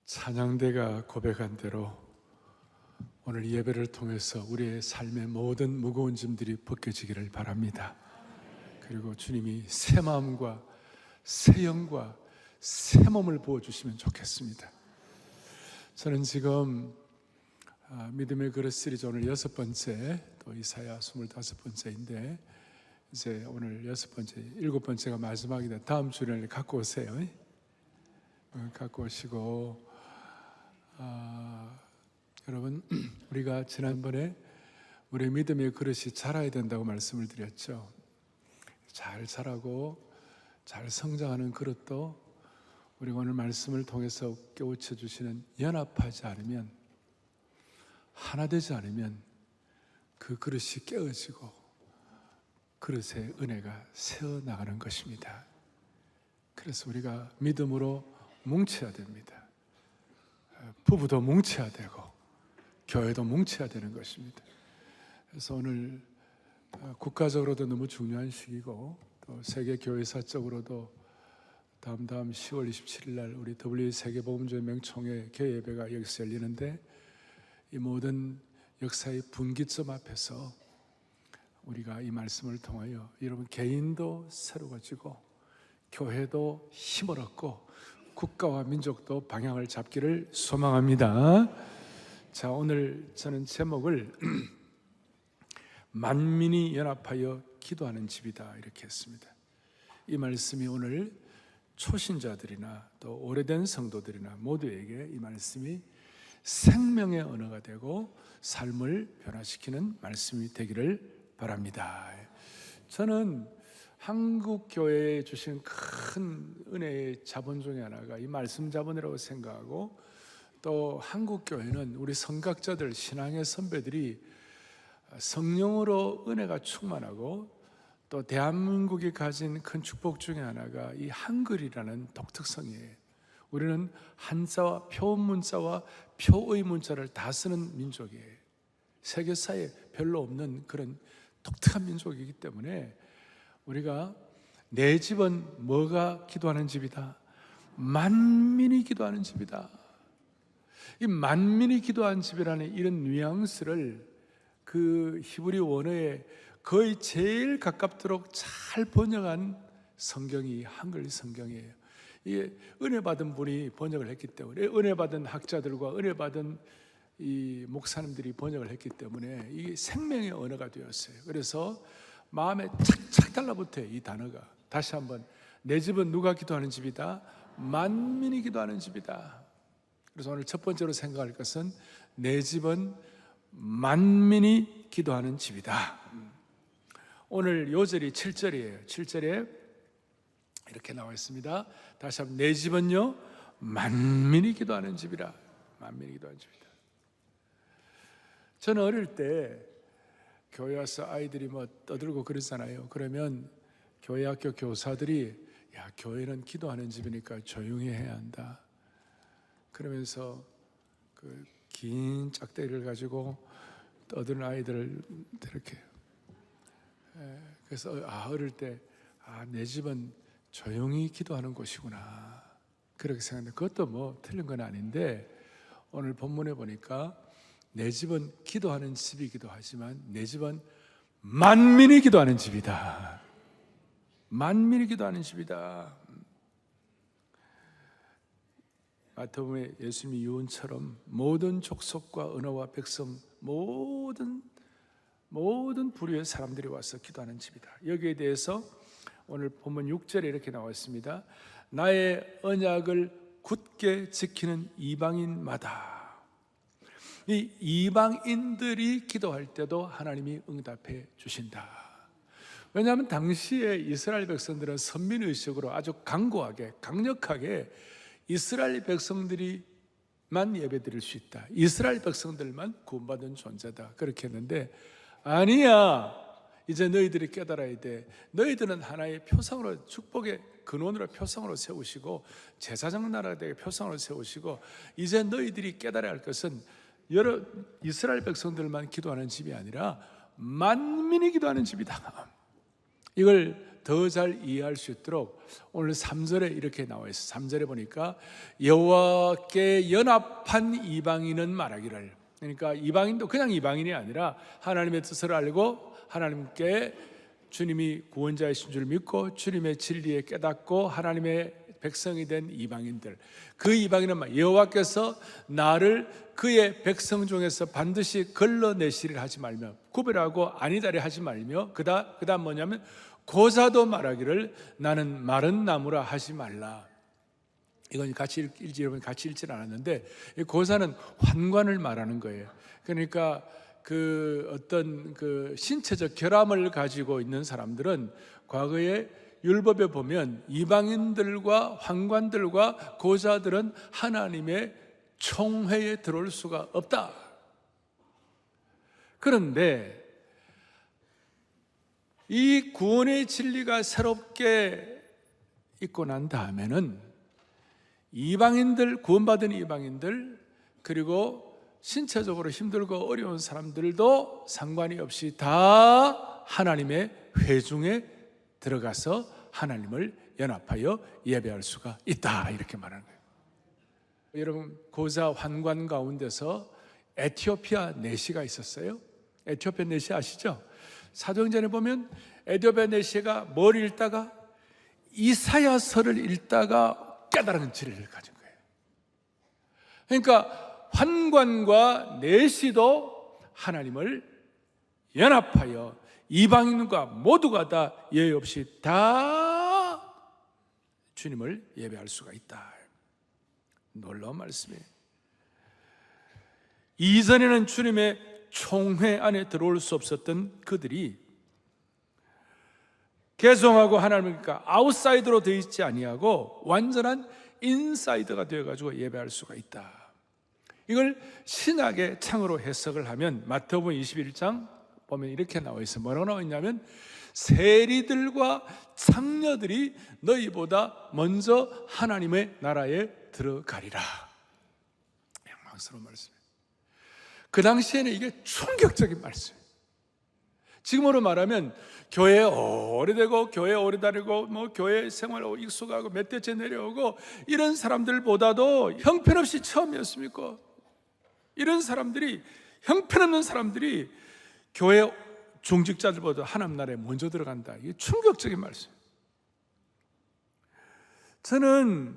찬양대가 고백한 대로 오늘 예배를 통해서 우리의 삶의 모든 무거운 짐들이 벗겨지기를 바랍니다. 그리고 주님이 새 마음과 새 영과 새 몸을 부어주시면 좋겠습니다. 저는 지금 믿음의 그릇 시리즈 오늘 6번째, 또 이사야 25번째인데 이제 오늘 6번째, 7번째가 마지막이다. 다음 주를 갖고 오세요. 갖고 오시고 여러분, 우리가 지난번에 우리 믿음의 그릇이 자라야 된다고 말씀을 드렸죠. 잘 자라고 잘 성장하는 그릇도 우리가 오늘 말씀을 통해서 깨우쳐 주시는, 연합하지 않으면, 하나 되지 않으면 그 그릇이 깨어지고 그릇의 은혜가 새어나가는 것입니다. 그래서 우리가 믿음으로 뭉쳐야 됩니다. 부부도 뭉쳐야 되고 교회도 뭉쳐야 되는 것입니다. 그래서 오늘 국가적으로도 너무 중요한 시기고 또 세계교회사적으로도 다음 10월 27일 날 우리 W 세계복음조명총회 개회 예배가 여기서 열리는데, 이 모든 역사의 분기점 앞에서 우리가 이 말씀을 통하여 여러분 개인도 새로워지고 교회도 힘을 얻고 국가와 민족도 방향을 잡기를 소망합니다. 자, 오늘 저는 제목을 만민이 연합하여 기도하는 집이다 이렇게 했습니다. 이 말씀이 오늘 초신자들이나 또 오래된 성도들이나 모두에게 이 말씀이 생명의 언어가 되고 삶을 변화시키는 말씀이 되기를 바랍니다. 저는 한국 교회에 주신 큰 은혜의 자본 중에 하나가 이 말씀 자본이라고 생각하고, 또 한국 교회는 우리 선각자들, 신앙의 선배들이 성령으로 은혜가 충만하고, 또 대한민국이 가진 큰 축복 중에 하나가 이 한글이라는 독특성이에요. 우리는 한자와 표문자와 표의 문자를 다 쓰는 민족이에요. 세계사에 별로 없는 그런 독특한 민족이기 때문에 우리가 내 집은 뭐가 기도하는 집이다? 만민이 기도하는 집이다. 이 만민이 기도하는 집이라는 이런 뉘앙스를 그 히브리 원어에 거의 제일 가깝도록 잘 번역한 성경이 한글 성경이에요. 이게 은혜 받은 분이 번역을 했기 때문에, 은혜 받은 학자들과 은혜 받은 이 목사님들이 번역을 했기 때문에 이게 생명의 언어가 되었어요. 그래서 마음에 착착 달라붙어요, 이 단어가. 다시 한번, 내 집은 누가 기도하는 집이다? 만민이 기도하는 집이다. 그래서 오늘 첫 번째로 생각할 것은 내 집은 만민이 기도하는 집이다. 오늘 요절이 7절이에요. 7절에 이렇게 나와 있습니다. 다시 한번, 내 집은요 만민이 기도하는 집이라. 만민이 기도하는 집이다. 저는 어릴 때 교회 와서 아이들이 뭐 떠들고 그러잖아요. 그러면 교회 학교 교사들이, 야, 교회는 기도하는 집이니까 조용히 해야 한다. 그러면서 그 긴 짝대기를 가지고 떠드는 아이들을 이렇게, 그래서 어릴 때 내 집은 조용히 기도하는 곳이구나 그렇게 생각했는데, 그것도 뭐 틀린 건 아닌데, 오늘 본문에 보니까 내 집은 기도하는 집이기도 하지만 내 집은 만민이 기도하는 집이다. 만민이 기도하는 집이다. 마태복음에 예수님이 유언처럼 모든 족속과 언어와 백성, 모든 부류의 사람들이 와서 기도하는 집이다. 여기에 대해서 오늘 본문 6절에 이렇게 나와 있습니다. 나의 언약을 굳게 지키는 이방인마다. 이 이방인들이 기도할 때도 하나님이 응답해 주신다. 왜냐하면 당시에 이스라엘 백성들은 선민의식으로 아주 강고하게, 강력하게 이스라엘 백성들이만 예배드릴 수 있다, 이스라엘 백성들만 구원받은 존재다 그렇게 했는데, 아니야, 이제 너희들이 깨달아야 돼. 너희들은 하나의 표상으로, 축복의 근원으로 표상으로 세우시고 제사장 나라의 표상으로 세우시고, 이제 너희들이 깨달아야 할 것은 여러 이스라엘 백성들만 기도하는 집이 아니라 만민이 기도하는 집이다. 이걸 더 잘 이해할 수 있도록 오늘 3절에 이렇게 나와 있어요. 3절에 보니까 여호와께 연합한 이방인은 말하기를, 그러니까 이방인도 그냥 이방인이 아니라 하나님의 뜻을 알고 하나님께 주님이 구원자이신 줄 믿고 주님의 진리에 깨닫고 하나님의 백성이 된 이방인들, 그 이방인은 여호와께서 나를 그의 백성 중에서 반드시 걸러내시리라 하지 말며, 구별하고 아니다리 하지 말며, 그다음 뭐냐면 고사도 말하기를 나는 마른 나무라 하지 말라. 이건 같이 읽지, 여러분 같이 읽지는 않았는데, 이 고사는 환관을 말하는 거예요. 그러니까 그 어떤 그 신체적 결함을 가지고 있는 사람들은 과거에 율법에 보면 이방인들과 환관들과 고사들은 하나님의 총회에 들어올 수가 없다. 그런데 이 구원의 진리가 새롭게 있고 난 다음에는 이방인들, 구원받은 이방인들, 그리고 신체적으로 힘들고 어려운 사람들도 상관이 없이 다 하나님의 회중에 들어가서 하나님을 연합하여 예배할 수가 있다, 이렇게 말하는 거예요. 여러분, 고사 환관 가운데서 에티오피아 내시가 있었어요. 에티오피아 내시 아시죠? 사도행전에 보면 에티오피아 내시가 뭘 읽다가 이사야서를 읽다가 깨달은 진리를 가진 거예요. 그러니까 환관과 내시도 하나님을 연합하여 이방인과 모두가 다 예외 없이 다 주님을 예배할 수가 있다. 놀라운 말씀이에요. 이전에는 주님의 총회 안에 들어올 수 없었던 그들이 개성하고 하나님을 아웃사이더로 되어 있지 아니하고 완전한 인사이더가 되어가지고 예배할 수가 있다. 이걸 신학의 창으로 해석을 하면 마태복음 21장 보면 이렇게 나와 있어요. 뭐라고 나와 있냐면 세리들과 창녀들이 너희보다 먼저 하나님의 나라에 들어가리라. 영광스러운 말씀이에요. 그 당시에는 이게 충격적인 말씀이에요. 지금으로 말하면 교회에 오래되고 교회에 오래 다니고 뭐 교회 생활 익숙하고 몇 대째 내려오고 이런 사람들보다도 형편없이 처음이었습니까? 이런 사람들이, 형편없는 사람들이 교회 중직자들보다 하나님 나라에 먼저 들어간다. 이게 충격적인 말씀이에요. 저는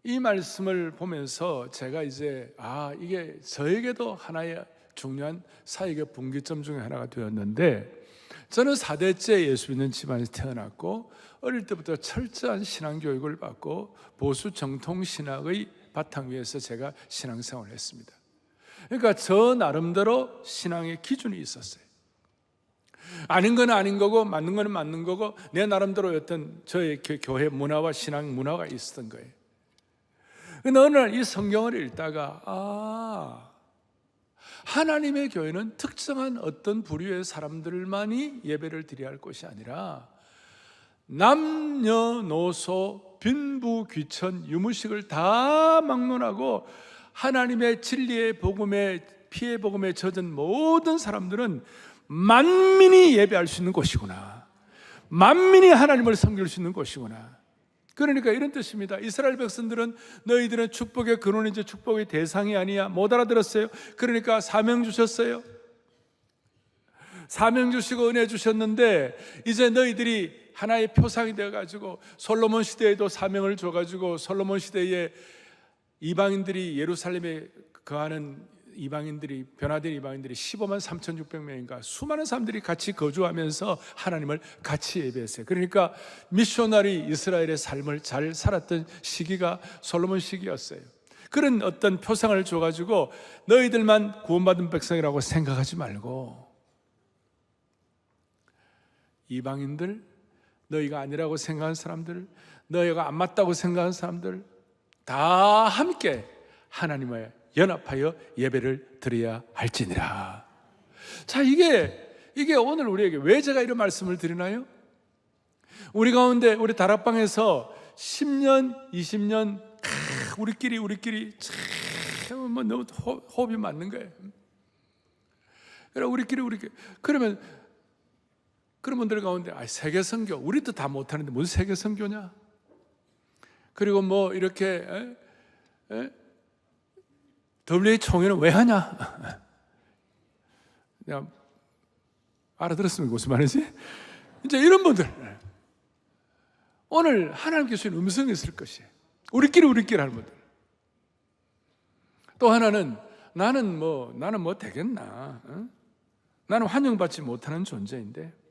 이 말씀을 보면서 제가 이제 이게 저에게도 하나의 중요한 사역의 분기점 중에 하나가 되었는데, 저는 4대째 예수 믿는 집안에서 태어났고 어릴 때부터 철저한 신앙교육을 받고 보수 정통 신학의 바탕 위에서 제가 신앙생활을 했습니다. 그러니까 저 나름대로 신앙의 기준이 있었어요. 아닌 건 아닌 거고 맞는 건 맞는 거고 내 나름대로 어떤 저의 교회 문화와 신앙 문화가 있었던 거예요. 근데 어느 날 이 성경을 읽다가 하나님의 교회는 특정한 어떤 부류의 사람들만이 예배를 드려야 할 것이 아니라 남녀노소 빈부귀천 유무식을 다 막론하고 하나님의 진리의 복음에, 피의 복음에 젖은 모든 사람들은 만민이 예배할 수 있는 곳이구나, 만민이 하나님을 섬길 수 있는 곳이구나. 그러니까 이런 뜻입니다. 이스라엘 백성들은 너희들은 축복의 근원이지 축복의 대상이 아니야. 못 알아들었어요. 그러니까 사명 주셨어요. 사명 주시고 은혜 주셨는데 이제 너희들이 하나의 표상이 되어가지고 솔로몬 시대에도 사명을 줘가지고 솔로몬 시대에 이방인들이 예루살렘에 거하는 이방인들이, 변화된 이방인들이 15만 3,600명인가 수많은 사람들이 같이 거주하면서 하나님을 같이 예배했어요. 그러니까 미셔너리 이스라엘의 삶을 잘 살았던 시기가 솔로몬 시기였어요. 그런 어떤 표상을 줘가지고 너희들만 구원받은 백성이라고 생각하지 말고 이방인들, 너희가 아니라고 생각하는 사람들, 너희가 안 맞다고 생각하는 사람들 다 함께 하나님의 연합하여 예배를 드려야 할지니라. 자, 이게 오늘 우리에게 왜 제가 이런 말씀을 드리나요? 우리 가운데 우리 다락방에서 10년, 20년 우리끼리 참 너무 호흡이 맞는 거예요. 그래 우리끼리 그러면 그런 분들 가운데 세계 선교, 우리도 다 못하는데 무슨 세계 선교냐? 그리고 뭐 이렇게 WA 총회는 왜 하냐? 그냥 알아들었으면 무슨 말인지? 이제 이런 분들, 오늘 하나님께 주신 음성이 있을 것이에요. 우리끼리 하는 분들. 또 하나는 나는 뭐 되겠나? 나는 환영받지 못하는 존재인데,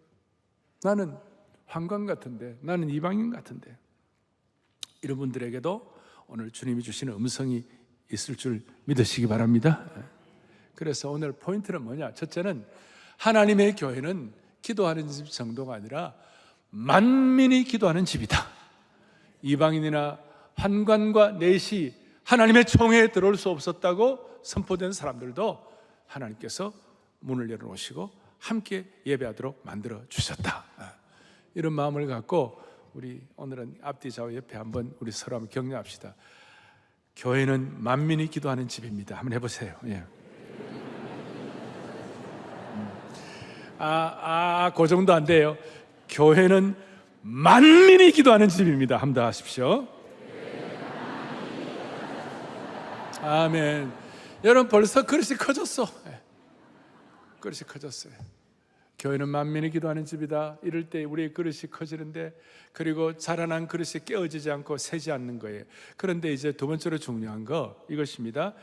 나는 환관 같은데, 나는 이방인 같은데, 이런 분들에게도 오늘 주님이 주시는 음성이 있을 줄 믿으시기 바랍니다. 그래서 오늘 포인트는 뭐냐? 첫째는 하나님의 교회는 기도하는 집 정도가 아니라 만민이 기도하는 집이다. 이방인이나 환관과 내시, 하나님의 총회에 들어올 수 없었다고 선포된 사람들도 하나님께서 문을 열어놓으시고 함께 예배하도록 만들어 주셨다. 이런 마음을 갖고 우리 오늘은 앞뒤 좌우 옆에 한번 우리 서로 한번 격려합시다. 교회는 만민이 기도하는 집입니다. 한번 해보세요. 예. 그 정도 안 돼요. 교회는 만민이 기도하는 집입니다. 한번 더 하십시오. 아멘. 여러분 벌써 그릇이 커졌어. 그릇이 커졌어요. 교회는 만민이 기도하는 집이다. 이럴 때 우리의 그릇이 커지는데, 그리고 자라난 그릇이 깨어지지 않고 새지 않는 거예요. 그런데 이제 두 번째로 중요한 거 이것입니다.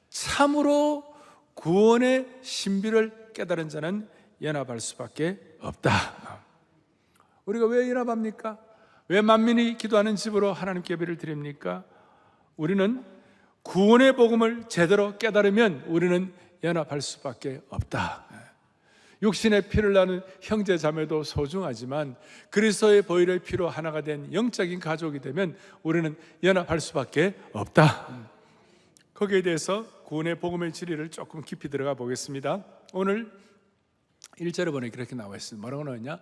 참으로 구원의 신비를 깨달은 자는 연합할 수밖에 없다. 우리가 왜 연합합니까? 왜 만민이 기도하는 집으로 하나님께 예배를 드립니까? 우리는 구원의 복음을 제대로 깨달으면 우리는 연합할 수밖에 없다. 육신의 피를 나는 형제 자매도 소중하지만 그리스도의 보혈의 피로 하나가 된 영적인 가족이 되면 우리는 연합할 수밖에 없다. 거기에 대해서 구원의 복음의 진리를 조금 깊이 들어가 보겠습니다. 오늘 1절에 보니 그렇게 나와 있습니다. 뭐라고 나왔냐?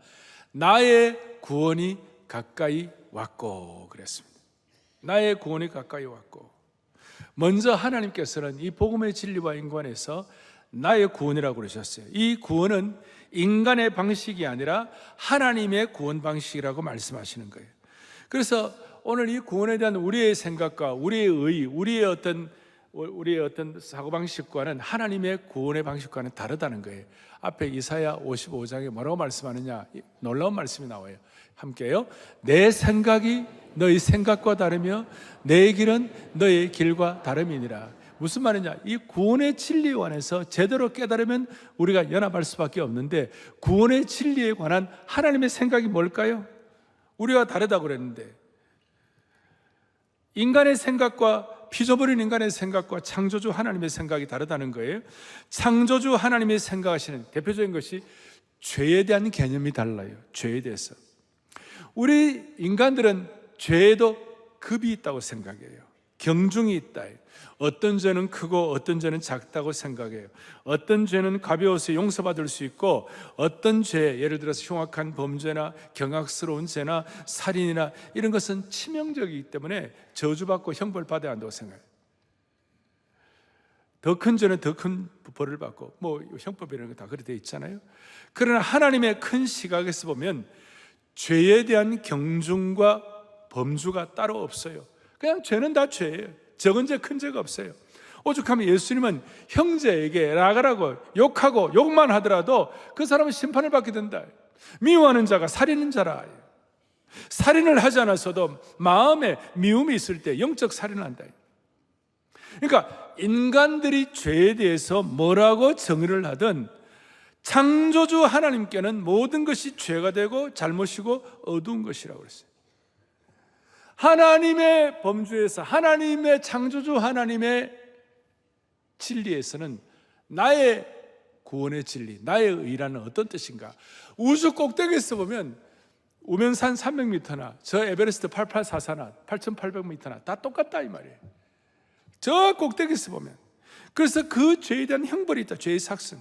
나의 구원이 가까이 왔고 그랬습니다. 나의 구원이 가까이 왔고, 먼저 하나님께서는 이 복음의 진리와 인관해서 나의 구원이라고 그러셨어요. 이 구원은 인간의 방식이 아니라 하나님의 구원 방식이라고 말씀하시는 거예요. 그래서 오늘 이 구원에 대한 우리의 생각과 우리의 의, 우리의 어떤 사고방식과는 하나님의 구원의 방식과는 다르다는 거예요. 앞에 이사야 55장에 뭐라고 말씀하느냐, 놀라운 말씀이 나와요. 함께요. 내 생각이 너희 생각과 다르며 내 길은 너의 길과 다름이니라. 무슨 말이냐? 이 구원의 진리에 관해서 제대로 깨달으면 우리가 연합할 수밖에 없는데, 구원의 진리에 관한 하나님의 생각이 뭘까요? 우리가 다르다고 그랬는데, 인간의 생각과, 피조물인 인간의 생각과 창조주 하나님의 생각이 다르다는 거예요. 창조주 하나님의 생각하시는 대표적인 것이 죄에 대한 개념이 달라요. 죄에 대해서. 우리 인간들은 죄에도 급이 있다고 생각해요. 경중이 있다. 어떤 죄는 크고 어떤 죄는 작다고 생각해요. 어떤 죄는 가벼워서 용서받을 수 있고, 어떤 죄, 예를 들어서 흉악한 범죄나 경악스러운 죄나 살인이나 이런 것은 치명적이기 때문에 저주받고 형벌받아야 한다고 생각해요. 더 큰 죄는 더 큰 벌을 받고, 뭐 형법이라는 거 다 그렇게 되어 있잖아요. 그러나 하나님의 큰 시각에서 보면 죄에 대한 경중과 범주가 따로 없어요. 그냥 죄는 다 죄예요. 적은 죄, 큰 죄가 없어요. 오죽하면 예수님은 형제에게 나가라고 욕하고 욕만 하더라도 그 사람은 심판을 받게 된다. 미워하는 자가 살인은 자라. 살인을 하지 않았어도 마음에 미움이 있을 때 영적 살인을 한다. 그러니까 인간들이 죄에 대해서 뭐라고 정의를 하든 창조주 하나님께는 모든 것이 죄가 되고 잘못이고 어두운 것이라고 그랬어요. 하나님의 범주에서, 하나님의 창조주 하나님의 진리에서는 나의 구원의 진리, 나의 의라는 어떤 뜻인가? 우주 꼭대기에서 보면 우면산 300m나 저 에베레스트 8844나 8800m나 다 똑같다 이 말이에요. 저 꼭대기에서 보면. 그래서 그 죄에 대한 형벌이 있다. 죄의 삭슨,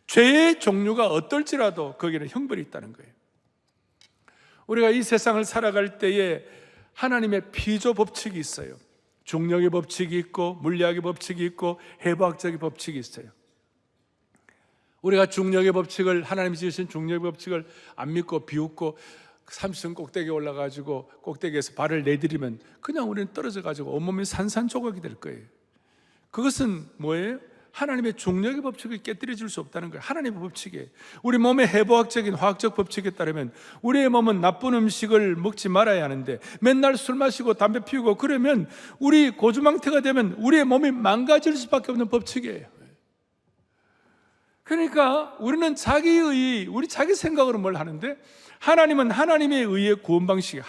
죄의 종류가 어떨지라도 거기는 형벌이 있다는 거예요. 우리가 이 세상을 살아갈 때에 하나님의 피조 법칙이 있어요. 중력의 법칙이 있고 물리학의 법칙이 있고 해부학적인 법칙이 있어요. 우리가 중력의 법칙을, 하나님이 지으신 중력의 법칙을 안 믿고 비웃고 삼층 꼭대기에 올라가지고 꼭대기에서 발을 내디리면 그냥 우리는 떨어져가지고 온몸이 산산조각이 될 거예요. 그것은 뭐예요? 하나님의 중력의 법칙을 깨뜨려 줄 수 없다는 거예요. 하나님의 법칙에, 우리 몸의 해부학적인 화학적 법칙에 따르면 우리의 몸은 나쁜 음식을 먹지 말아야 하는데 맨날 술 마시고 담배 피우고 그러면 우리 고주망태가 되면 우리의 몸이 망가질 수밖에 없는 법칙이에요. 그러니까 우리는 자기의, 우리 자기 생각으로 뭘 하는데, 하나님은 하나님의 의의 구원 방식,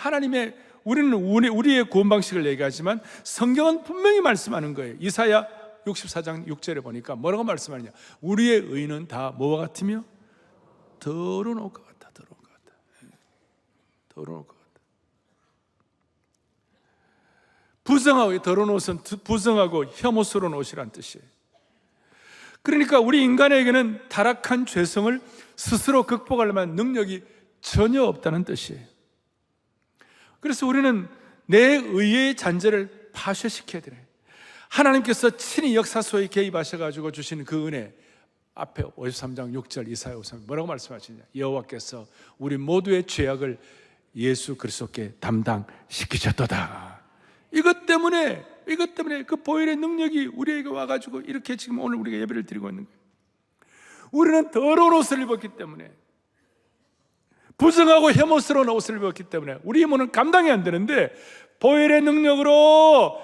우리는 우리의 구원 방식을 얘기하지만 성경은 분명히 말씀하는 거예요. 이사야 64장 6절에 보니까 뭐라고 말씀하느냐? 우리의 의는 다 뭐와 같으며 더러운 옷과 같다. 더러운 것 같다. 더러운 것 같다. 부정하고, 더러운 옷은 부정하고 혐오스러운 옷이란 뜻이에요. 그러니까 우리 인간에게는 타락한 죄성을 스스로 극복하려면 능력이 전혀 없다는 뜻이에요. 그래서 우리는 내 의의 잔재를 파쇄시켜야 돼요. 하나님께서 친히 역사 속에 개입하셔가지고 주신 그 은혜, 앞에 53장 6절 이사야 53장 뭐라고 말씀하시냐? 여호와께서 우리 모두의 죄악을 예수 그리스도께 담당시키셨도다. 이것 때문에 그 보혈의 능력이 우리에게 와가지고 이렇게 지금 오늘 우리가 예배를 드리고 있는 거예요. 우리는 더러운 옷을 입었기 때문에, 부정하고 혐오스러운 옷을 입었기 때문에 우리 힘은 감당이 안 되는데, 보혈의 능력으로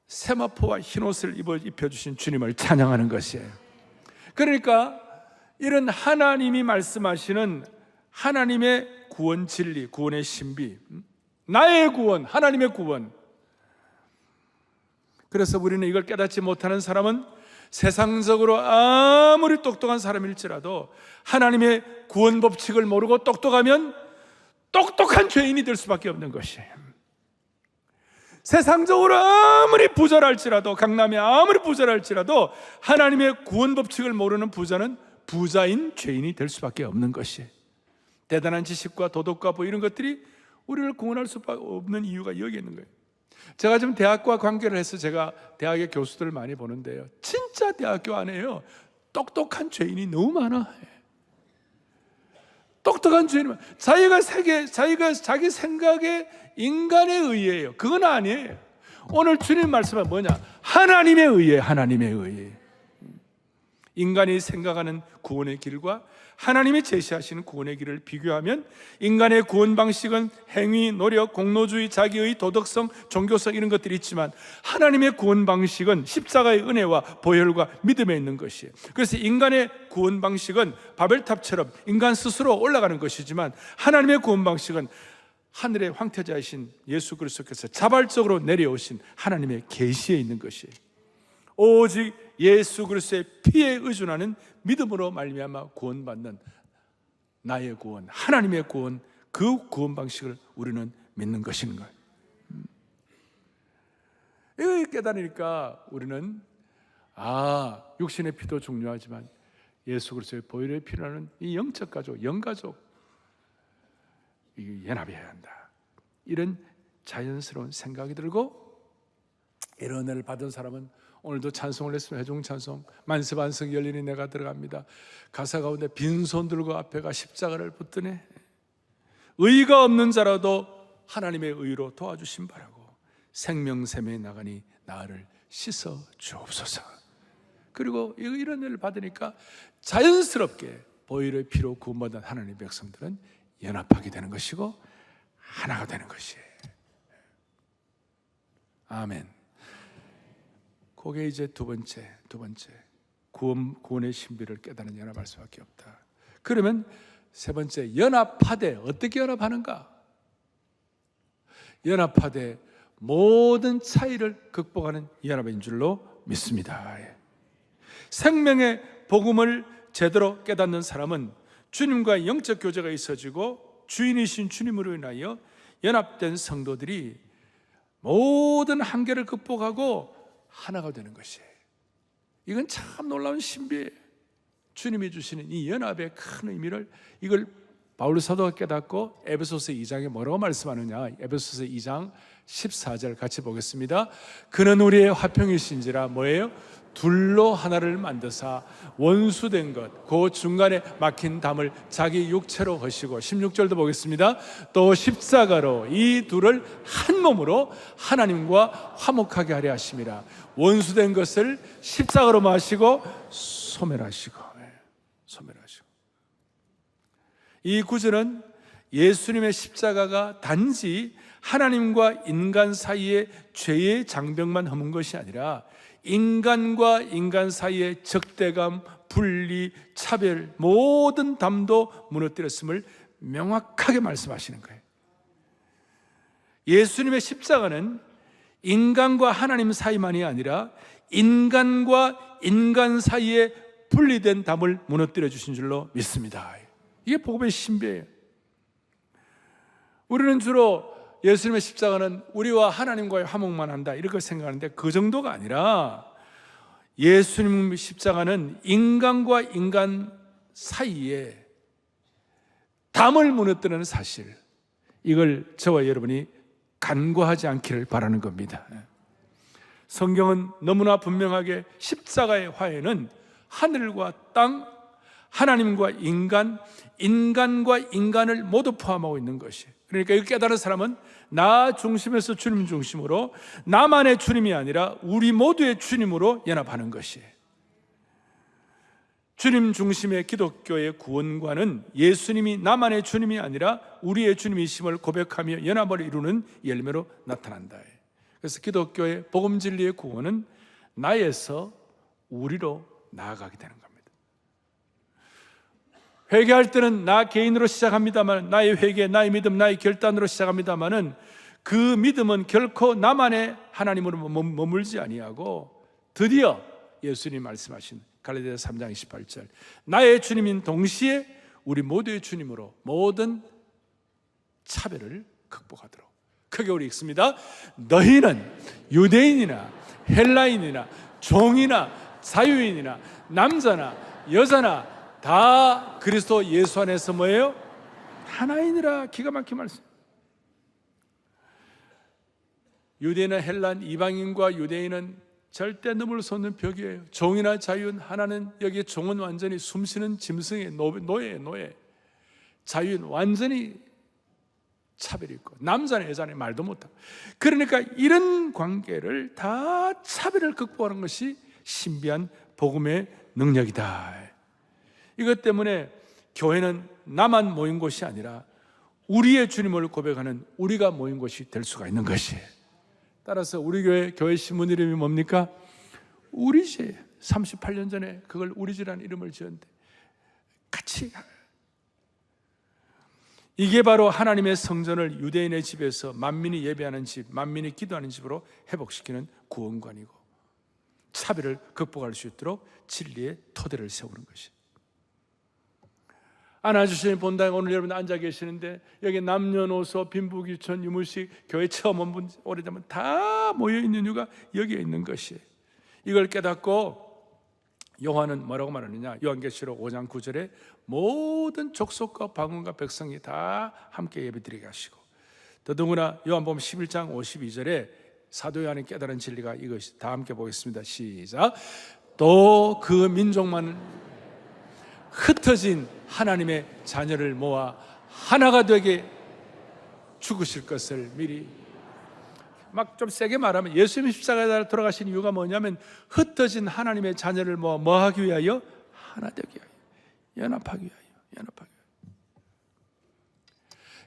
세마포와 흰 옷을 입혀주신 주님을 찬양하는 것이에요. 그러니까 이런 하나님이 말씀하시는 하나님의 구원 진리, 구원의 신비, 나의 구원, 하나님의 구원. 그래서 우리는 이걸 깨닫지 못하는 사람은 세상적으로 아무리 똑똑한 사람일지라도 하나님의 구원 법칙을 모르고 똑똑하면 똑똑한 죄인이 될 수밖에 없는 것이에요. 세상적으로 아무리 부자랄지라도, 강남이 아무리 부자랄지라도 하나님의 구원 법칙을 모르는 부자는 부자인 죄인이 될 수밖에 없는 것이에요. 대단한 지식과 도덕과 뭐 이런 것들이 우리를 구원할 수밖에 없는 이유가 여기 있는 거예요. 제가 지금 대학과 관계를 해서 제가 대학의 교수들을 많이 보는데요, 진짜 대학교 안에요 똑똑한 죄인이 너무 많아. 똑똑한 죄인은 자기가 자기 생각에 인간의 의예요. 그건 아니에요. 오늘 주님 말씀은 뭐냐? 하나님의 의예요. 하나님의 의. 인간이 생각하는 구원의 길과 하나님이 제시하시는 구원의 길을 비교하면 인간의 구원 방식은 행위, 노력, 공로주의, 자기의 도덕성, 종교성 이런 것들이 있지만 하나님의 구원 방식은 십자가의 은혜와 보혈과 믿음에 있는 것이에요. 그래서 인간의 구원 방식은 바벨탑처럼 인간 스스로 올라가는 것이지만 하나님의 구원 방식은 하늘의 황태자이신 예수 그리스도께서 자발적으로 내려오신 하나님의 계시에 있는 것이에요. 오직 예수 그리스도의 피에 의존하는 믿음으로 말미암아 구원받는 나의 구원, 하나님의 구원, 그 구원 방식을 우리는 믿는 것인 거예요. 이걸 깨달으니까 우리는 육신의 피도 중요하지만 예수 그리스도의 보혈의 피라는 이 영적 가족, 영가족, 이게 연합해야 한다. 이런 자연스러운 생각이 들고, 이런 은혜를 받은 사람은 오늘도 찬송을 했으면 회중 찬송, 만세반석 열리니 내가 들어갑니다. 가사 가운데 빈손 들고 앞에가 십자가를 붙드네. 의가 없는 자라도 하나님의 의로 도와주신 바라고 생명샘에 나가니 나를 씻어 주옵소서. 그리고 이런 일을 받으니까 자연스럽게 보혈의 피로 구원받은 하나님의 백성들은 연합하게 되는 것이고 하나가 되는 것이에요. 아멘. 그게 이제 두 번째 구원의 신비를 깨닫는 연합할 수밖에 없다. 그러면 세 번째, 연합하되 어떻게 연합하는가? 연합하되 모든 차이를 극복하는 연합인 줄로 믿습니다. 생명의 복음을 제대로 깨닫는 사람은 주님과 영적 교제가 있어지고 주인이신 주님으로 인하여 연합된 성도들이 모든 한계를 극복하고 하나가 되는 것이에요. 이건 참 놀라운 신비예요. 주님이 주시는 이 연합의 큰 의미를, 이걸 바울 사도가 깨닫고 에베소서 2장에 뭐라고 말씀하느냐? 에베소서 2장 14절 같이 보겠습니다. 그는 우리의 화평이신지라 뭐예요? 둘로 하나를 만드사 원수된 것, 그 중간에 막힌 담을 자기 육체로 하시고, 16절도 보겠습니다. 또 십자가로 이 둘을 한 몸으로 하나님과 화목하게 하려 하심이라. 원수된 것을 십자가로 마시고 소멸하시고. 이 구절은 예수님의 십자가가 단지 하나님과 인간 사이의 죄의 장벽만 허문 것이 아니라 인간과 인간 사이의 적대감, 분리, 차별, 모든 담도 무너뜨렸음을 명확하게 말씀하시는 거예요. 예수님의 십자가는 인간과 하나님 사이만이 아니라 인간과 인간 사이에 분리된 담을 무너뜨려 주신 줄로 믿습니다. 이게 복음의 신비예요. 우리는 주로 예수님의 십자가는 우리와 하나님과의 화목만 한다 이렇게 생각하는데, 그 정도가 아니라 예수님의 십자가는 인간과 인간 사이에 담을 무너뜨리는 사실, 이걸 저와 여러분이 간과하지 않기를 바라는 겁니다. 성경은 너무나 분명하게 십자가의 화해는 하늘과 땅, 하나님과 인간, 인간과 인간을 모두 포함하고 있는 것이. 그러니까 이걸 깨달은 사람은 나 중심에서 주님 중심으로, 나만의 주님이 아니라 우리 모두의 주님으로 연합하는 것이에요. 주님 중심의 기독교의 구원관은 예수님이 나만의 주님이 아니라 우리의 주님이심을 고백하며 연합을 이루는 열매로 나타난다. 그래서 기독교의 복음 진리의 구원은 나에서 우리로 나아가게 되는 겁니다. 회개할 때는 나 개인으로 시작합니다만, 나의 회개, 나의 믿음, 나의 결단으로 시작합니다만은 그 믿음은 결코 나만의 하나님으로 머물지 아니하고, 드디어 예수님 말씀하신 갈라디아서 3장 28절, 나의 주님인 동시에 우리 모두의 주님으로 모든 차별을 극복하도록. 크게 우리 읽습니다. 너희는 유대인이나 헬라인이나 종이나 자유인이나 남자나 여자나 다 그리스도 예수 안에서 뭐예요? 하나이니라. 기가 막힌 말씀. 유대인은 헬란, 이방인과 유대인은 절대 넘을 수 없는 벽이에요. 종이나 자유인, 하나는 여기 종은 완전히 숨쉬는 짐승의 노예. 자유인 완전히 차별이 있고, 남자는 여자는 말도 못하고. 그러니까 이런 관계를 다 차별을 극복하는 것이 신비한 복음의 능력이다. 이것 때문에 교회는 나만 모인 곳이 아니라 우리의 주님을 고백하는 우리가 모인 곳이 될 수가 있는 것이에요. 따라서 우리 교회 신문 이름이 뭡니까? 우리지. 38년 전에 그걸 우리지라는 이름을 지었는데, 같이 이게 바로 하나님의 성전을 유대인의 집에서 만민이 예배하는 집, 만민이 기도하는 집으로 회복시키는 구원관이고, 차별을 극복할 수 있도록 진리의 토대를 세우는 것이. 안아주시는 본당에 오늘 여러분 앉아 계시는데, 여기 남녀노소 빈부귀천 유무식 교회 처음 온 분 오래되면 다 모여있는 이유가 여기에 있는 것이에요. 이걸 깨닫고 요한은 뭐라고 말하느냐, 요한계시록 5장 9절에 모든 족속과 방언과 백성이 다 함께 예배드리게 하시고, 더더구나 요한복음 11장 52절에 사도 요한이 깨달은 진리가 이것이. 다 함께 보겠습니다. 시작. 또 그 민족만 흩어진 하나님의 자녀를 모아 하나가 되게 죽으실 것을 미리. 막 좀 세게 말하면 예수님이 십자가에 돌아가신 이유가 뭐냐면, 흩어진 하나님의 자녀를 모아 뭐 하기 위하여? 하나 되기 위하여, 연합하기 위하여.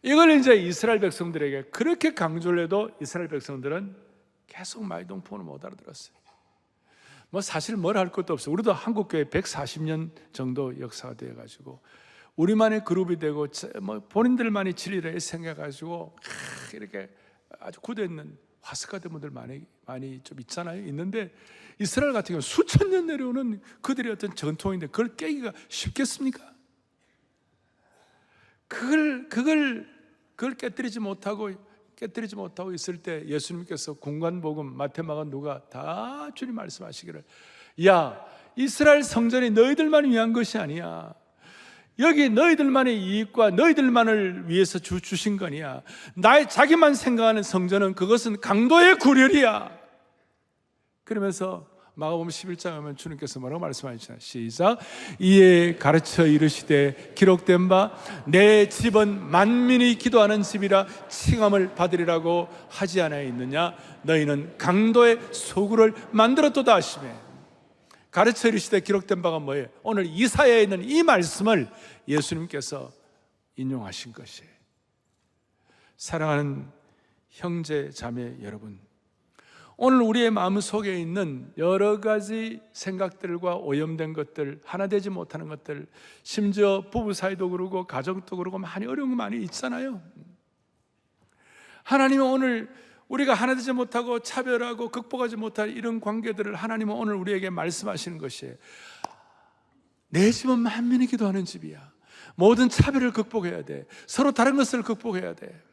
이걸 이제 이스라엘 백성들에게 그렇게 강조를 해도 이스라엘 백성들은 계속 말동풍을 못 알아들었어요. 뭐 사실 뭘 할 것도 없어요. 우리도 한국교회 140년 정도 역사가 되어가지고 우리만의 그룹이 되고, 뭐 본인들만이 진리를 생각해가지고 이렇게 아주 굳어있는 화석화된 분들 많이 좀 있잖아요. 있는데 이스라엘 같은 경우 수천 년 내려오는 그들의 어떤 전통인데 그걸 깨기가 쉽겠습니까? 그걸 깨뜨리지 못하고 있을 때 예수님께서 공관복음, 마태마가, 누가 다 주님 말씀하시기를, 야, 이스라엘 성전이 너희들만 위한 것이 아니야. 여기 너희들만의 이익과 너희들만을 위해서 주신 거냐. 자기만 생각하는 성전은 그것은 강도의 구렬이야. 그러면서 마가복음 11장 하면 주님께서 뭐라고 말씀하시잖아요. 시작. 이에 가르쳐 이르시되 기록된 바 내 집은 만민이 기도하는 집이라 칭함을 받으리라고 하지 않아 있느냐. 너희는 강도의 소굴을 만들었도다 하시매. 가르쳐 이르시되 기록된 바가 뭐예요? 오늘 이사야에 있는 이 말씀을 예수님께서 인용하신 것이에요. 사랑하는 형제 자매 여러분, 오늘 우리의 마음속에 있는 여러 가지 생각들과 오염된 것들, 하나 되지 못하는 것들, 심지어 부부 사이도 그러고 가정도 그러고 많이 어려운 거 많이 있잖아요. 하나님은 오늘 우리가 하나 되지 못하고 차별하고 극복하지 못할 이런 관계들을 하나님은 오늘 우리에게 말씀하시는 것이에요. 내 집은 만민이 기도하는 집이야. 모든 차별을 극복해야 돼. 서로 다른 것을 극복해야 돼.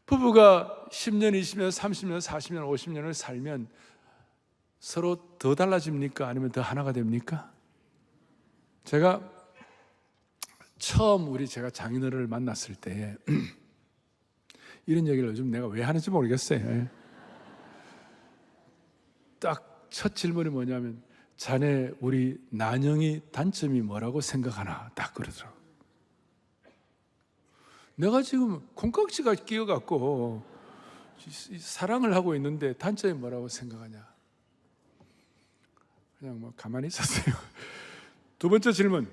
부부가 10년, 20년, 30년, 40년, 50년을 살면 서로 더 달라집니까? 아니면 더 하나가 됩니까? 제가 처음 제가 장인어른을 만났을 때 이런 얘기를 요즘 내가 왜 하는지 모르겠어요. 딱 첫 질문이 뭐냐면 자네 우리 난영이 단점이 뭐라고 생각하나? 딱 그러더라고. 내가 지금 콩깍지가 끼어갖고 사랑을 하고 있는데 단점이 뭐라고 생각하냐? 그냥 뭐 가만히 있었어요. 두 번째 질문.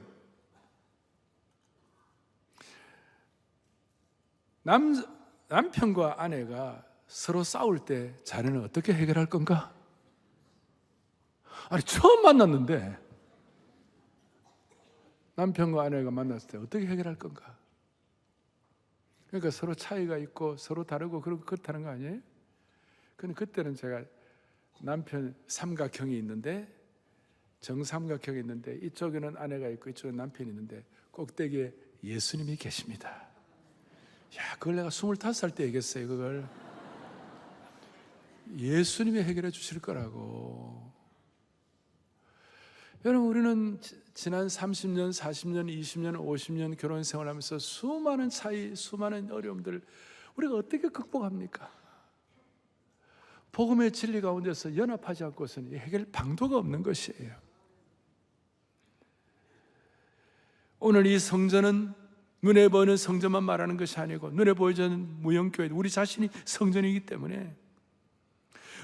남편과 아내가 서로 싸울 때 자네는 어떻게 해결할 건가? 아니, 처음 만났는데 남편과 아내가 만났을 때 어떻게 해결할 건가? 그러니까 서로 차이가 있고 서로 다르고 그렇다는 거 아니에요? 근데 그때는 제가 남편 삼각형이 있는데, 정삼각형이 있는데 이쪽에는 아내가 있고 이쪽에 남편이 있는데 꼭대기에 예수님이 계십니다. 야, 그걸 내가 25살 때 얘기했어요. 그걸 예수님이 해결해 주실 거라고. 여러분, 우리는 지난 30년, 40년, 20년, 50년 결혼 생활하면서 수많은 차이, 수많은 어려움들 우리가 어떻게 극복합니까? 복음의 진리 가운데서 연합하지 않고서는 해결 방도가 없는 것이에요. 오늘 이 성전은 눈에 보이는 성전만 말하는 것이 아니고 눈에 보이지 않는 무형교회, 우리 자신이 성전이기 때문에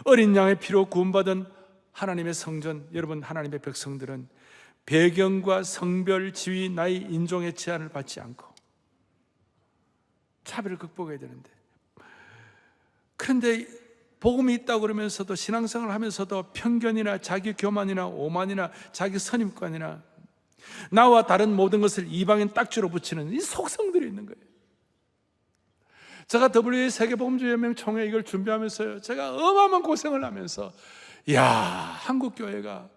어린 양의 피로 구원받은 하나님의 성전, 여러분 하나님의 백성들은 배경과 성별, 지위, 나이, 인종의 제한을 받지 않고 차별을 극복해야 되는데, 그런데 복음이 있다고 그러면서도 신앙생활을 하면서도 편견이나 자기 교만이나 오만이나 자기 선입관이나 나와 다른 모든 것을 이방인 딱지로 붙이는 이 속성들이 있는 거예요. 제가 WA 세계복음주의연맹 총회 이걸 준비하면서요, 제가 어마어마한 고생을 하면서 한국교회가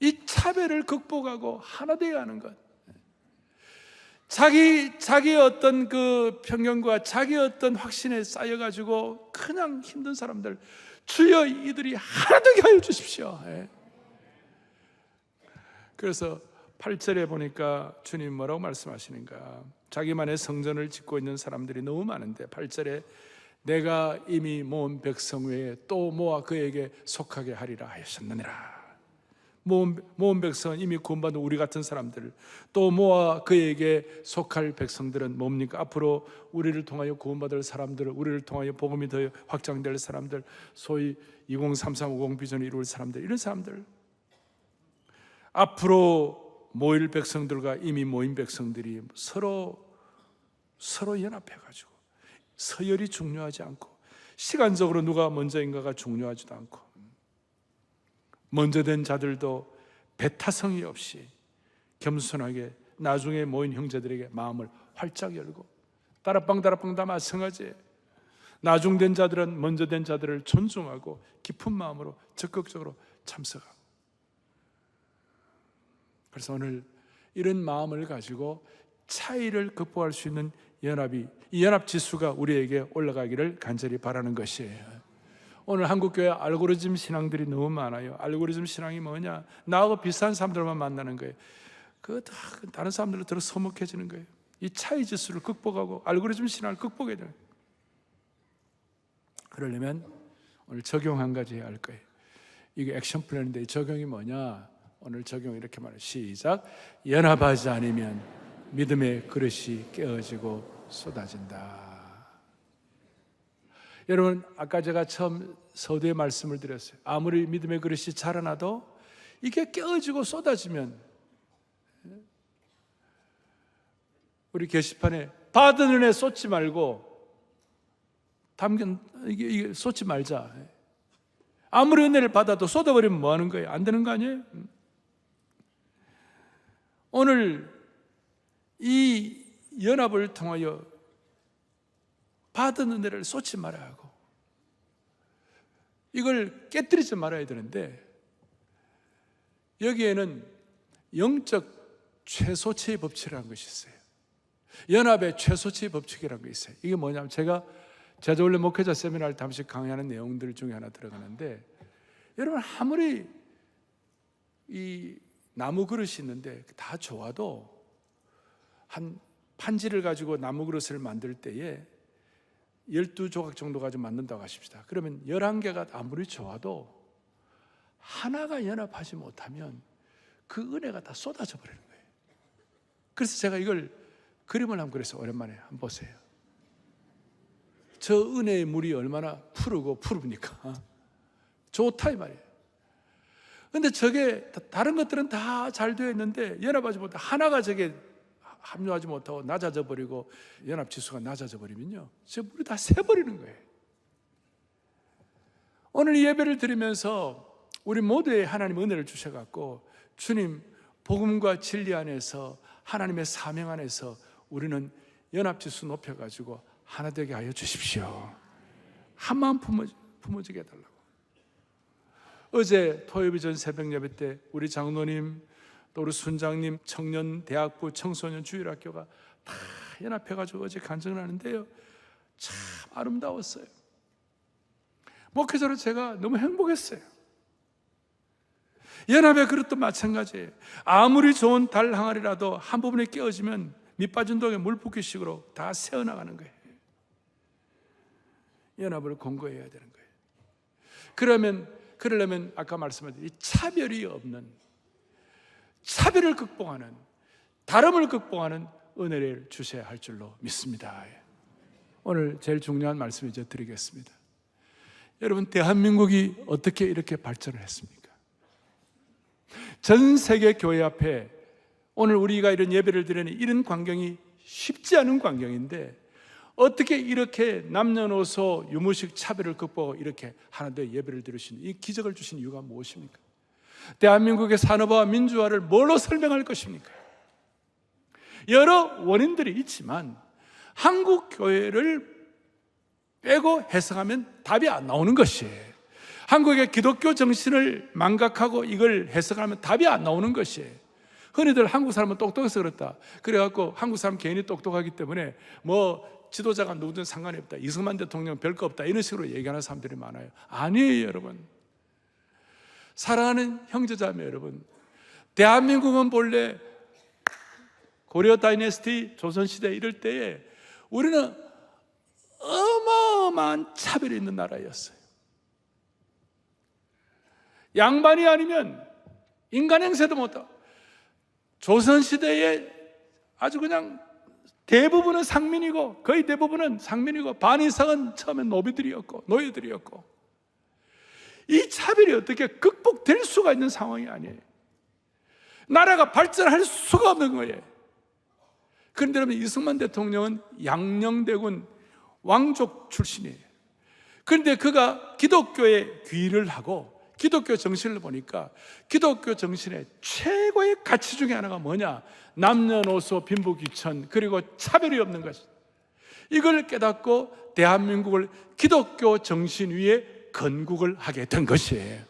이 차별을 극복하고 하나 되어야 하는 것, 자기의 어떤 그 편견과 자기의 어떤 확신에 쌓여가지고 그냥 힘든 사람들, 주여 이들이 하나 되게 하여 주십시오. 그래서 8절에 보니까 주님 뭐라고 말씀하시는가? 자기만의 성전을 짓고 있는 사람들이 너무 많은데 8절에 내가 이미 모은 백성 외에 또 모아 그에게 속하게 하리라 하셨느니라. 모은 백성은 이미 구원받은 우리 같은 사람들, 또 모아 그에게 속할 백성들은 뭡니까? 앞으로 우리를 통하여 구원받을 사람들, 우리를 통하여 복음이 더 확장될 사람들, 소위 203350 비전을 이룰 사람들, 이런 사람들, 앞으로 모일 백성들과 이미 모인 백성들이 서로 연합해가지고 서열이 중요하지 않고 시간적으로 누가 먼저인가가 중요하지도 않고 먼저 된 자들도 배타성이 없이 겸손하게 나중에 모인 형제들에게 마음을 활짝 열고 따라빵 다 마찬가지예요. 나중된 자들은 먼저 된 자들을 존중하고 깊은 마음으로 적극적으로 참석하고, 그래서 오늘 이런 마음을 가지고 차이를 극복할 수 있는 연합이, 이 연합 지수가 우리에게 올라가기를 간절히 바라는 것이에요. 오늘 한국교회 알고리즘 신앙들이 너무 많아요. 알고리즘 신앙이 뭐냐? 나하고 비슷한 사람들만 만나는 거예요. 다른 사람들로 들어 서먹해지는 거예요. 이 차이 지수를 극복하고 알고리즘 신앙을 극복해야 돼요. 그러려면 오늘 적용 한 가지 해야 할 거예요. 이게 액션 플랜인데 적용이 뭐냐? 오늘 적용 이렇게 말해요. 시작. 연합하지 않으면 믿음의 그릇이 깨어지고 쏟아진다. 여러분, 아까 제가 처음 서두에 말씀을 드렸어요. 아무리 믿음의 그릇이 자라나도 이게 깨어지고 쏟아지면, 우리 게시판에 받은 은혜 쏟지 말고 이게 쏟지 말자. 아무리 은혜를 받아도 쏟아버리면 뭐 하는 거예요? 안 되는 거 아니에요? 오늘 이 연합을 통하여 받은 은혜를 쏟지 말아야 하고 이걸 깨뜨리지 말아야 되는데, 여기에는 영적 최소치의 법칙이라는 것이 있어요. 연합의 최소치의 법칙이라는 게 있어요. 이게 뭐냐면, 제가 원래 목회자 세미나를 잠시 강의하는 내용들 중에 하나 들어가는데, 여러분, 아무리 이 나무 그릇이 있는데 다 좋아도 한 판지를 가지고 나무 그릇을 만들 때에 12조각 정도 가지고 만든다고 하십시다. 그러면 11개가 아무리 좋아도 하나가 연합하지 못하면 그 은혜가 다 쏟아져 버리는 거예요. 그래서 제가 이걸 그림을 한번 그래서 오랜만에 한번 보세요. 저 은혜의 물이 얼마나 푸릅니까? 좋다 이 말이에요. 근데 저게 다른 것들은 다 잘 되어 있는데 연합하지 못해 하나가 저게 합류하지 못하고 낮아져 버리고 연합 지수가 낮아져 버리면요, 저 물이 다 새버리는 거예요. 오늘 이 예배를 드리면서 우리 모두에 하나님 은혜를 주셔갖고, 주님 복음과 진리 안에서 하나님의 사명 안에서 우리는 연합 지수 높여가지고 하나 되게 하여 주십시오. 한 마음 품어지게 해달라고. 어제 토요일 전 새벽 예배 때 우리 장로님 또 우리 순장님 청년 대학부 청소년 주일학교가 다 연합해가지고 어제 간증을 하는데요, 참 아름다웠어요. 목회자로 제가 너무 행복했어요. 연합의 그릇도 마찬가지예요. 아무리 좋은 달 항아리라도 한 부분에 깨어지면 밑빠진 독에 물 붓기식으로 다 새어나가는 거예요. 연합을 공고해야 되는 거예요. 그러려면 아까 말씀드린 이 차별이 없는, 차별을 극복하는, 다름을 극복하는 은혜를 주셔야 할 줄로 믿습니다. 오늘 제일 중요한 말씀을 이제 드리겠습니다. 여러분, 대한민국이 어떻게 이렇게 발전을 했습니까? 전 세계 교회 앞에 오늘 우리가 이런 예배를 드리는 이런 광경이 쉽지 않은 광경인데, 어떻게 이렇게 남녀노소 유무식 차별을 극복하고 이렇게 하나 더 예배를 드리신 이 기적을 주신 이유가 무엇입니까? 대한민국의 산업화와 민주화를 뭘로 설명할 것입니까? 여러 원인들이 있지만 한국 교회를 빼고 해석하면 답이 안 나오는 것이에요. 한국의 기독교 정신을 망각하고 이걸 해석하면 답이 안 나오는 것이에요. 흔히들 한국 사람은 똑똑해서 그렇다, 그래갖고 한국 사람 개인이 똑똑하기 때문에 뭐 지도자가 누구든 상관이 없다, 이승만 대통령 별거 없다, 이런 식으로 얘기하는 사람들이 많아요. 아니에요. 여러분, 사랑하는 형제자매 여러분, 대한민국은 본래 고려 다이내스티 조선시대 이럴 때에 우리는 어마어마한 차별이 있는 나라였어요. 양반이 아니면 인간 행세도 못하고, 조선시대에 아주 그냥 대부분은 상민이고, 거의 대부분은 상민이고, 반 이상은 처음엔 노예들이었고, 이 차별이 어떻게 극복될 수가 있는 상황이 아니에요. 나라가 발전할 수가 없는 거예요. 그런데 여러분, 이승만 대통령은 양녕대군 왕족 출신이에요. 그런데 그가 기독교에 귀의를 하고 기독교 정신을 보니까 기독교 정신의 최고의 가치 중에 하나가 뭐냐? 남녀노소 빈부귀천, 그리고 차별이 없는 것. 이걸 깨닫고 대한민국을 기독교 정신 위에 건국을 하게 된 것이에요.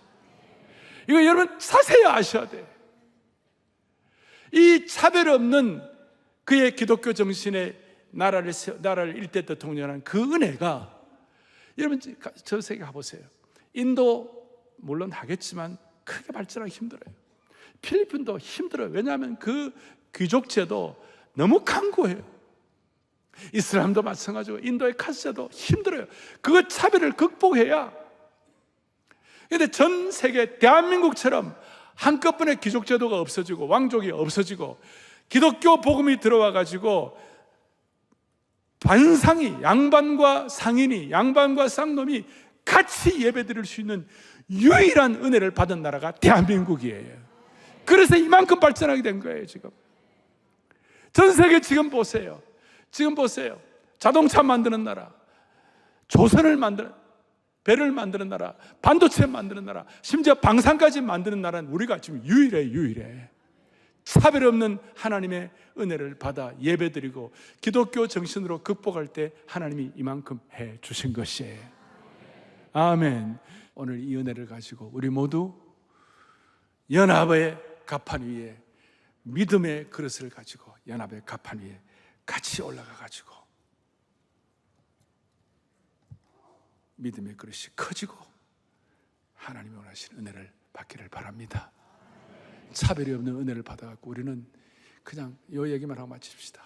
이거 여러분 자세히 아셔야 돼요. 이 차별 없는 그의 기독교 정신의 나라를 일대 대통령한 그 은혜가, 여러분 저 세계 가보세요. 인도 물론 하겠지만 크게 발전하기 힘들어요. 필리핀도 힘들어요. 왜냐하면 그 귀족제도 너무 강고해요. 이슬람도 마찬가지고 인도의 카스트도 힘들어요. 그 차별을 극복해야 그런데 전 세계 대한민국처럼 한꺼번에 귀족제도가 없어지고 왕족이 없어지고 기독교 복음이 들어와 가지고 반상이, 양반과 상인이, 양반과 쌍놈이 같이 예배드릴 수 있는 유일한 은혜를 받은 나라가 대한민국이에요. 그래서 이만큼 발전하게 된 거예요. 지금 전 세계 지금 보세요. 자동차 만드는 나라, 조선을 만드는, 배를 만드는 나라, 반도체 만드는 나라, 심지어 방산까지 만드는 나라는 우리가 지금 유일해. 차별 없는 하나님의 은혜를 받아 예배드리고 기독교 정신으로 극복할 때 하나님이 이만큼 해 주신 것이에요. 아멘. 오늘 이 은혜를 가지고 우리 모두 연합의 가판 위에, 믿음의 그릇을 가지고 연합의 가판 위에 같이 올라가 가지고 믿음의 그릇이 커지고 하나님이 원하시는 은혜를 받기를 바랍니다. 차별이 없는 은혜를 받아갖고 우리는 그냥 이 얘기만 하고 마칩시다.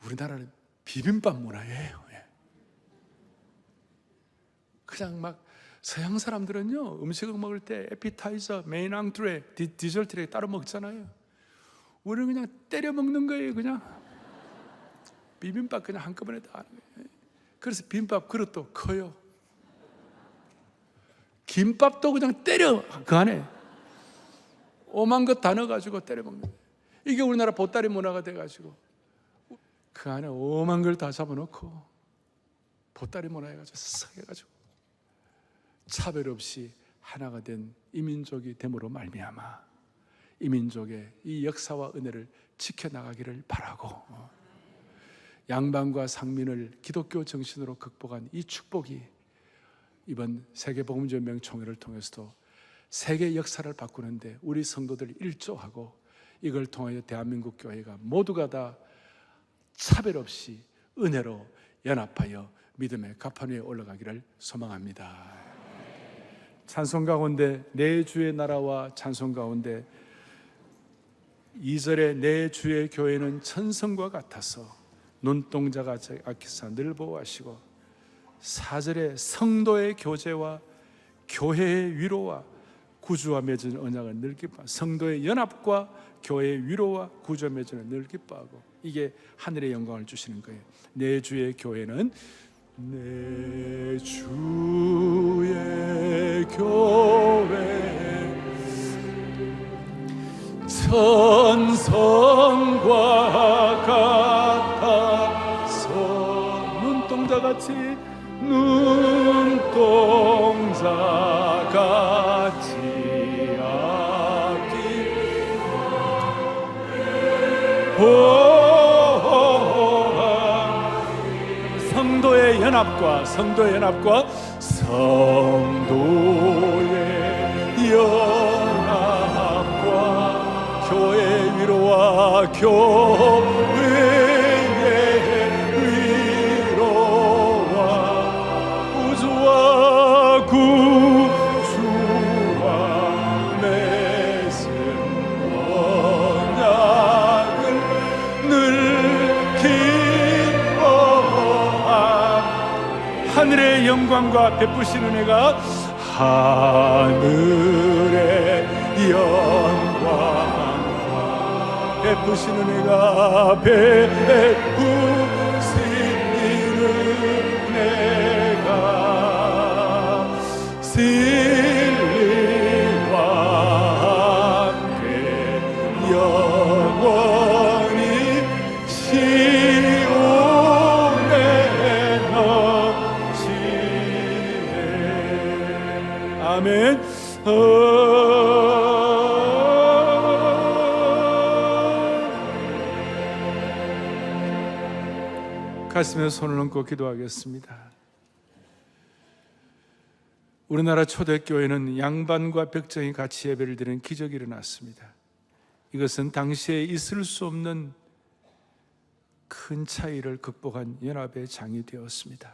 우리나라는 비빔밥 문화예요. 그냥 막 서양 사람들은요, 음식을 먹을 때 에피타이저, 메인 앙트레, 디저트를 따로 먹잖아요. 우리는 그냥 때려 먹는 거예요. 그냥 비빔밥 그냥 한꺼번에 다 하는 거예요. 그래서 비빔밥 그릇도 커요. 김밥도 그냥 때려, 그 안에 오만 것 다 넣어가지고 때려 먹는 거예요. 이게 우리나라 보따리 문화가 돼가지고 그 안에 오만 걸 다 잡아놓고 보따리 문화 해가지고 싹 해가지고 차별 없이 하나가 된 이민족이 됨으로 말미암아 이민족의 이 역사와 은혜를 지켜나가기를 바라고, 양반과 상민을 기독교 정신으로 극복한 이 축복이 이번 세계복음전명총회를 통해서도 세계 역사를 바꾸는데 우리 성도들 일조하고 이걸 통하여 대한민국 교회가 모두가 다 차별 없이 은혜로 연합하여 믿음의 가판 위에 올라가기를 소망합니다. 찬송 가운데 내 주의 나라와 찬송 가운데 2절에 내 주의 교회는 천성과 같아서 눈동자가 아끼사 늘 보호하시고, 4절에 성도의 교제와 교회의 위로와 구주와 맺은 언약을 늘 기뻐하고, 성도의 연합과 교회의 위로와 구주와 맺은 언약을 늘 기뻐하고, 이게 하늘의 영광을 주시는 거예요. 내 주의 교회는 내 주의 교회 천성과 같아서 눈동자같이 아끼 성도의 연합과 교회의 위로와 교회의 위로와 구주와 맺은 언약을 늘 기뻐함. 하늘의 영광과 베푸신 은혜가 하늘의 영광과 베푸신 은혜가 베푸신 은혜가 진리와 함께 영원히 시온에 넘치네. 아멘. 가슴에 손을 얹고 기도하겠습니다. 우리나라 초대교회는 양반과 백정이 같이 예배를 드리는 기적이 일어났습니다. 이것은 당시에 있을 수 없는 큰 차이를 극복한 연합의 장이 되었습니다.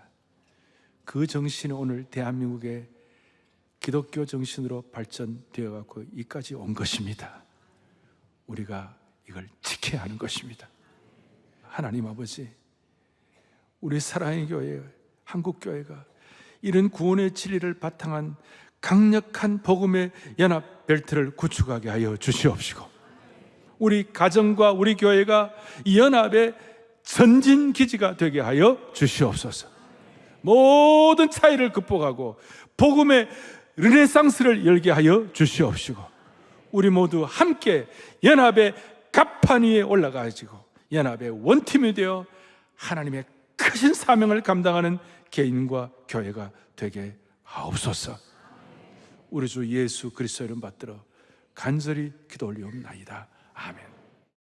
그 정신이 오늘 대한민국의 기독교 정신으로 발전되어 갖고 이까지 온 것입니다. 우리가 이걸 지켜야 하는 것입니다. 하나님 아버지, 우리 사랑의 교회, 한국교회가 이런 구원의 진리를 바탕한 강력한 복음의 연합 벨트를 구축하게 하여 주시옵시고, 우리 가정과 우리 교회가 이 연합의 전진 기지가 되게 하여 주시옵소서. 모든 차이를 극복하고 복음의 르네상스를 열게 하여 주시옵시고, 우리 모두 함께 연합의 갑판 위에 올라가지고 연합의 원팀이 되어 하나님의 크신 사명을 감당하는 개인과 교회가 되게 하옵소서. 우리 주 예수 그리스도 이름 받들어 간절히 기도 올리옵나이다. 아멘.